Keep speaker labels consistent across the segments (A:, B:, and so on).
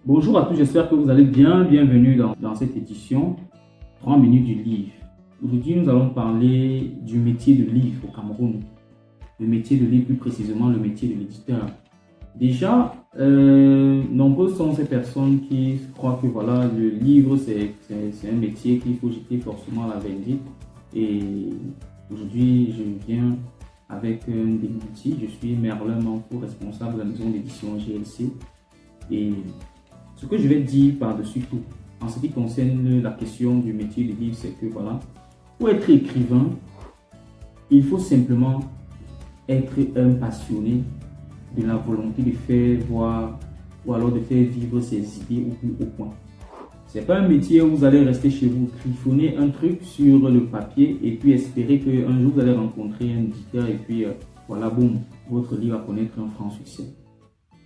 A: Bonjour à tous, j'espère que vous allez bien. Bienvenue dans cette édition 3 minutes du livre. Aujourd'hui, nous allons parler du métier de livre au Cameroun. Le métier de livre, plus précisément le métier de l'éditeur. Déjà, nombreuses sont ces personnes qui croient que voilà, le livre, c'est un métier qu'il faut jeter forcément à la vindicte. Et aujourd'hui, je viens avec un démenti. Je suis Merlin Manfo, responsable de la maison d'édition GLC. Et ce que je vais dire par-dessus tout, en ce qui concerne la question du métier de livre, c'est que voilà, pour être écrivain, il faut simplement être un passionné de la volonté de faire voir ou alors de faire vivre ses idées au plus haut point. C'est pas un métier où vous allez rester chez vous, griffonner un truc sur le papier et puis espérer qu'un jour vous allez rencontrer un éditeur et puis voilà, boum, votre livre va connaître un franc succès.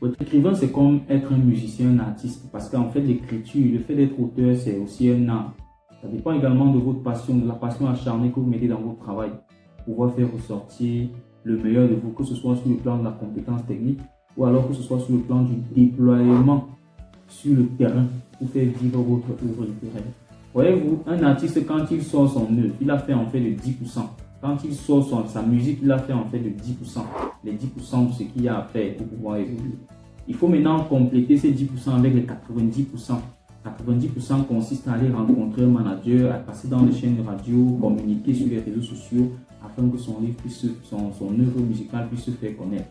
A: Être écrivain, c'est comme être un musicien, un artiste, parce qu'en fait, l'écriture, le fait d'être auteur, c'est aussi un art. Ça dépend également de votre passion, de la passion acharnée que vous mettez dans votre travail, pour pouvoir faire ressortir le meilleur de vous, que ce soit sur le plan de la compétence technique, ou alors que ce soit sur le plan du déploiement sur le terrain pour faire vivre votre œuvre littéraire. Voyez-vous, un artiste, quand il sort son œuvre, il a fait en fait de 10%. Quand il sort sa musique, il a fait en fait de 10%. Les 10% de ce qu'il y a à faire pour pouvoir évoluer. Il faut maintenant compléter ces 10% avec les 90%. 90% consiste à aller rencontrer un manager, à passer dans les chaînes de radio, communiquer sur les réseaux sociaux afin que son livre puisse, son œuvre musicale puisse se faire connaître.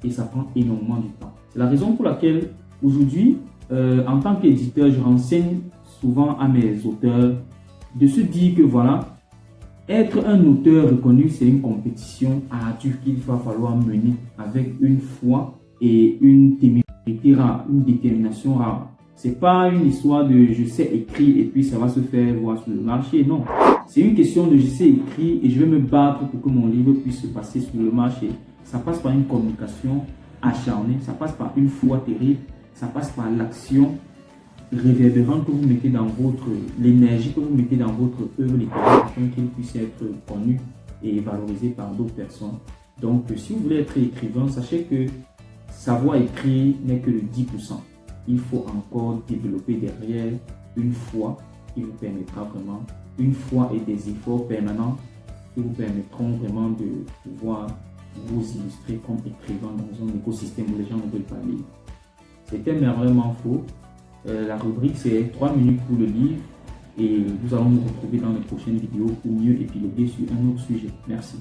A: Et ça prend énormément du temps. C'est la raison pour laquelle aujourd'hui, en tant qu'éditeur, je renseigne souvent à mes auteurs de se dire que voilà, être un auteur reconnu, c'est une compétition ardue qu'il va falloir mener avec une foi et une témérité rare, une détermination rare. C'est pas une histoire de je sais écrire et puis ça va se faire voir sur le marché, non. C'est une question de je sais écrire et je vais me battre pour que mon livre puisse se passer sur le marché. Ça passe par une communication acharnée, ça passe par une foi terrible, ça passe par l'action réverbérante que vous mettez dans l'énergie que vous mettez dans votre œuvre littéraire afin qu'il puisse être connu et valorisé par d'autres personnes. Donc, si vous voulez être écrivain, sachez que savoir écrire n'est que de 10%. Il faut encore développer derrière une foi qui vous permettra vraiment, une foi et des efforts permanents qui vous permettront vraiment de pouvoir vous illustrer comme écrivain dans un écosystème où les gens ne veulent pas lire. C'était merveilleusement faux. La rubrique c'est 3 minutes pour le livre et nous allons nous retrouver dans les prochaines vidéos pour mieux épiloguer sur un autre sujet. Merci.